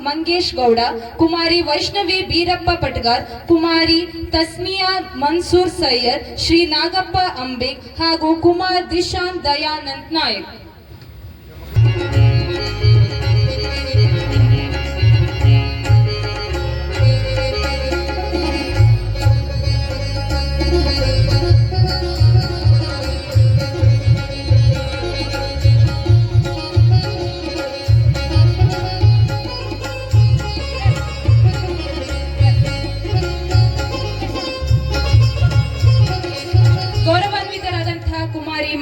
ಮಂಗೇಶ್ ಗೌಡ, ಕುಮಾರಿ ವೈಷ್ಣವಿ ಬೀರಪ್ಪ ಪಟ್ಗಾರ್, ಕುಮಾರಿ ತಸ್ಮಿಯಾ ಮನ್ಸೂರ್ ಸಯ್ಯರ್, ಶ್ರೀ ನಾಗಪ್ಪ ಅಂಬಿಕ್ ಹಾಗೂ ಕುಮಾರ್ ದಿಶಾಂತ್ ದಯಾನಂದ್ ನಾಯಕ್.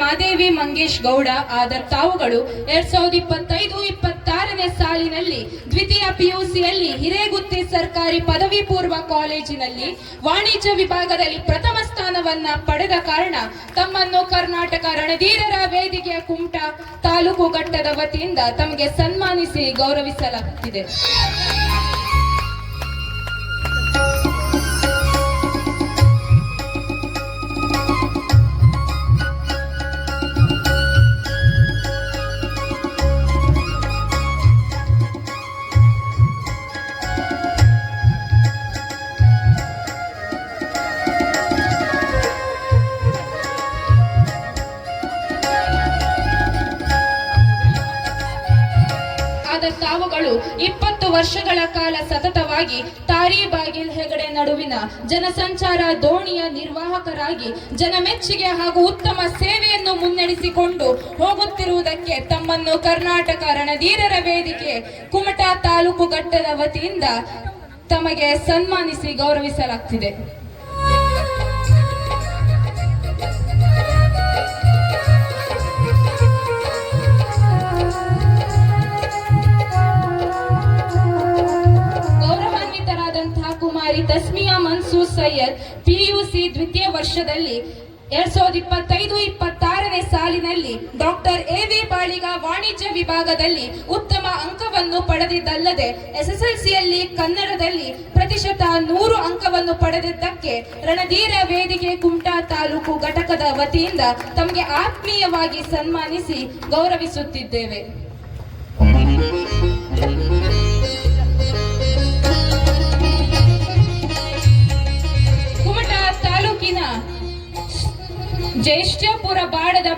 ಮಾದೇವಿ ಮಂಗೇಶ್ ಗೌಡ ಆದ ತಾವುಗಳು 2025-26ನೇ ಸಾಲಿನಲ್ಲಿ ದ್ವಿತೀಯ ಪಿಯುಸಿಯಲ್ಲಿ ಹಿರೇಗುತ್ತಿ ಸರ್ಕಾರಿ ಪದವಿ ಪೂರ್ವ ಕಾಲೇಜಿನಲ್ಲಿ ವಾಣಿಜ್ಯ ವಿಭಾಗದಲ್ಲಿ ಪ್ರಥಮ ಸ್ಥಾನವನ್ನ ಪಡೆದ ಕಾರಣ ತಮ್ಮನ್ನು ಕರ್ನಾಟಕ ರಣಧೀರರ ವೇದಿಕೆಯ ಕುಮಟಾ ತಾಲೂಕು ಘಟ್ಟದ ವತಿಯಿಂದ ತಮಗೆ ಸನ್ಮಾನಿಸಿ ಗೌರವಿಸಲಾಗುತ್ತಿದೆ. ತಾವುಗಳು 20 ವರ್ಷಗಳ ಕಾಲ ಸತತವಾಗಿ ತಾರೀಬಾಗಿಲ್ ಹೆಗಡೆ ನಡುವಿನ ಜನಸಂಚಾರ ದೋಣಿಯ ನಿರ್ವಾಹಕರಾಗಿ ಜನಮೆಚ್ಚುಗೆ ಹಾಗೂ ಉತ್ತಮ ಸೇವೆಯನ್ನು ಮುನ್ನಡೆಸಿಕೊಂಡು ಹೋಗುತ್ತಿರುವುದಕ್ಕೆ ತಮ್ಮನ್ನು ಕರ್ನಾಟಕ ರಣಧೀರರ ವೇದಿಕೆ ಕುಮಟಾ ತಾಲೂಕು ಘಟ್ಟದ ವತಿಯಿಂದ ತಮಗೆ ಸನ್ಮಾನಿಸಿ ಗೌರವಿಸಲಾಗುತ್ತಿದೆ. ಕುಮಾರಿ ತಸ್ಮಿಯಾ ಮನ್ಸೂರ್ ಸಯ್ಯರ್ ಪಿಯುಸಿ ದ್ವಿತೀಯ ವರ್ಷದಲ್ಲಿ 2025-26ನೇ ಸಾಲಿನಲ್ಲಿ ಡಾಕ್ಟರ್ ಎ.ವಿ. ಬಾಳಿಗ ವಾಣಿಜ್ಯ ವಿಭಾಗದಲ್ಲಿ ಉತ್ತಮ ಅಂಕವನ್ನು ಪಡೆದಿದ್ದಲ್ಲದೆ ಎಸ್ಎಸ್ಎಲ್ಸಿಯಲ್ಲಿ ಕನ್ನಡದಲ್ಲಿ ಪ್ರತಿಶತ 100 ಅಂಕವನ್ನು ಪಡೆದಿದ್ದಕ್ಕೆ ರಣಧೀರ ವೇದಿಕೆ ಕುಮಟಾ ತಾಲೂಕು ಘಟಕದ ವತಿಯಿಂದ ತಮಗೆ ಆತ್ಮೀಯವಾಗಿ ಸನ್ಮಾನಿಸಿ ಗೌರವಿಸುತ್ತಿದ್ದೇವೆ. ಜ್ಯೇಷ್ಠಪುರ ಬಾಡದ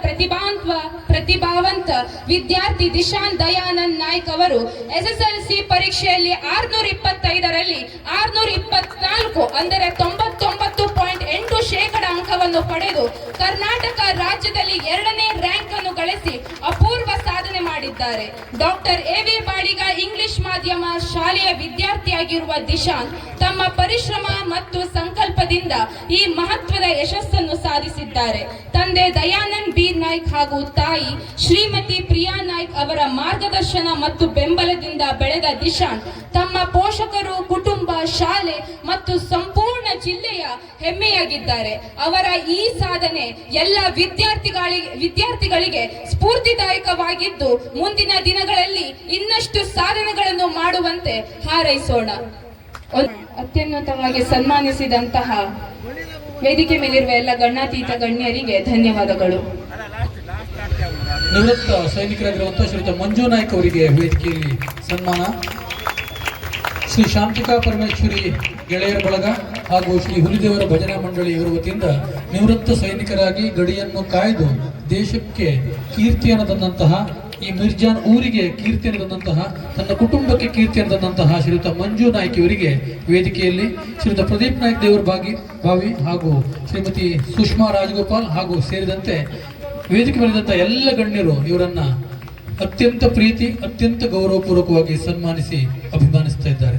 ಪ್ರತಿಭಾವಂತ ವಿದ್ಯಾರ್ಥಿ ದಿಶಾಂತ್ ದಯಾನಂದ್ ನಾಯ್ಕ್ ಅವರು ಎಸ್ಎಸ್ಎಲ್ಸಿ ಪರೀಕ್ಷೆಯಲ್ಲಿ 625ರಲ್ಲಿ 624 ಅಂದರೆ 99.8% ಅಂಕವನ್ನು ಪಡೆದು ಕರ್ನಾಟಕ ರಾಜ್ಯದಲ್ಲಿ 2ನೇ ರ್ಯಾಂಕ್ ಅನ್ನು ಗಳಿಸಿ ಅಪೂರ್ವ ಸಾಧನೆ ಮಾಡಿದ್ದಾರೆ. Doctor AV. ಬಾಳಿಗ ಇಂಗ್ಲಿಷ್ ಮಾಧ್ಯಮ ಶಾಲೆಯ ವಿದ್ಯಾರ್ಥಿಯಾಗಿರುವ ದಿಶಾಂತ್ ತಮ್ಮ ಪರಿಶ್ರಮ ಮತ್ತು ಸಂಕಲ್ಪದಿಂದ ಈ ಮಹತ್ವದ ಯಶಸ್ಸನ್ನು ಸಾಧಿಸಿದ್ದಾರೆ. ತಂದೆ ದಯಾನಂದ್ ಬಿ ನಾಯ್ಕ್ ಹಾಗೂ ತಾಯಿ ಶ್ರೀಮತಿ ಪ್ರಿಯಾ ನಾಯ್ಕ್ ಅವರ ಮಾರ್ಗದರ್ಶನ ಮತ್ತು ಬೆಂಬಲದಿಂದ ಬೆಳೆದ ದಿಶಾಂತ್ ತಮ್ಮ ಪೋಷಕರು, ಕುಟುಂಬ, ಶಾಲೆ ಮತ್ತು ಸಂಪೂರ್ಣ ಜಿಲ್ಲೆಯ ಹೆಮ್ಮೆಯಾಗಿದ್ದಾರೆ. ಅವರ ಈ ಸಾಧನೆ ಎಲ್ಲ ವಿದ್ಯಾರ್ಥಿಗಳಿಗೆ ಸ್ಫೂರ್ತಿದಾಯಕವಾಗಿದ್ದು ಮುಂದಿನ ದಿನಗಳಲ್ಲಿ ಇನ್ನಷ್ಟು ಸಾಧನೆಗಳನ್ನು ಮಾಡುವಂತೆ ಹಾರೈಸೋಣ. ಅತ್ಯುನ್ನತವಾಗಿ ಸನ್ಮಾನಿಸಿದಂತಹ ವೇದಿಕೆ ಮೇಲಿರುವ ಎಲ್ಲ ಗಣ್ಯಾತೀತ ಗಣ್ಯರಿಗೆ ಧನ್ಯವಾದಗಳು. ನಿವೃತ್ತ ಸೈನಿಕರಾಗಿರುವಂತಹ ಶ್ರೀಯುತ ಮಂಜು ನಾಯ್ಕ್ ಅವರಿಗೆ ವೇದಿಕೆಯಲ್ಲಿ ಸನ್ಮಾನ. ಶ್ರೀ ಶಾಂತಿಕಾ ಪರಮೇಶ್ವರಿ ಗೆಳೆಯರ ಬಳಗ ಹಾಗೂ ಶ್ರೀ ಹುಲಿದೇವರ ಭಜನಾ ಮಂಡಳಿ ಇವರ ವತಿಯಿಂದ ನಿವೃತ್ತ ಸೈನಿಕರಾಗಿ ಗಡಿಯನ್ನು ಕಾಯ್ದು ದೇಶಕ್ಕೆ ಕೀರ್ತಿಯನ್ನು ತಂದಂತಹ, ಈ ಮಿರ್ಜಾನ್ ಊರಿಗೆ ಕೀರ್ತಿಯನ್ನು ತಂದಂತಹ, ತನ್ನ ಕುಟುಂಬಕ್ಕೆ ಕೀರ್ತಿಯನ್ನು ತಂದಂತಹ ಶ್ರೀಯುತ ಮಂಜು ನಾಯ್ಕ್ ಇವರಿಗೆ ವೇದಿಕೆಯಲ್ಲಿ ಶ್ರೀಯುತ ಪ್ರದೀಪ್ ನಾಯ್ಕ್ ದೇವರ ಭಾವಿ ಹಾಗೂ ಶ್ರೀಮತಿ ಸುಷ್ಮಾ ರಾಜಗೋಪಾಲ್ ಹಾಗೂ ಸೇರಿದಂತೆ ವೇದಿಕೆ ಬಂದಂತಹ ಎಲ್ಲ ಗಣ್ಯರು ಇವರನ್ನ ಅತ್ಯಂತ ಪ್ರೀತಿ, ಅತ್ಯಂತ ಗೌರವಪೂರ್ವಕವಾಗಿ ಸನ್ಮಾನಿಸಿ ಅಭಿಮಾನಿಸ್ತಾ ಇದ್ದಾರೆ.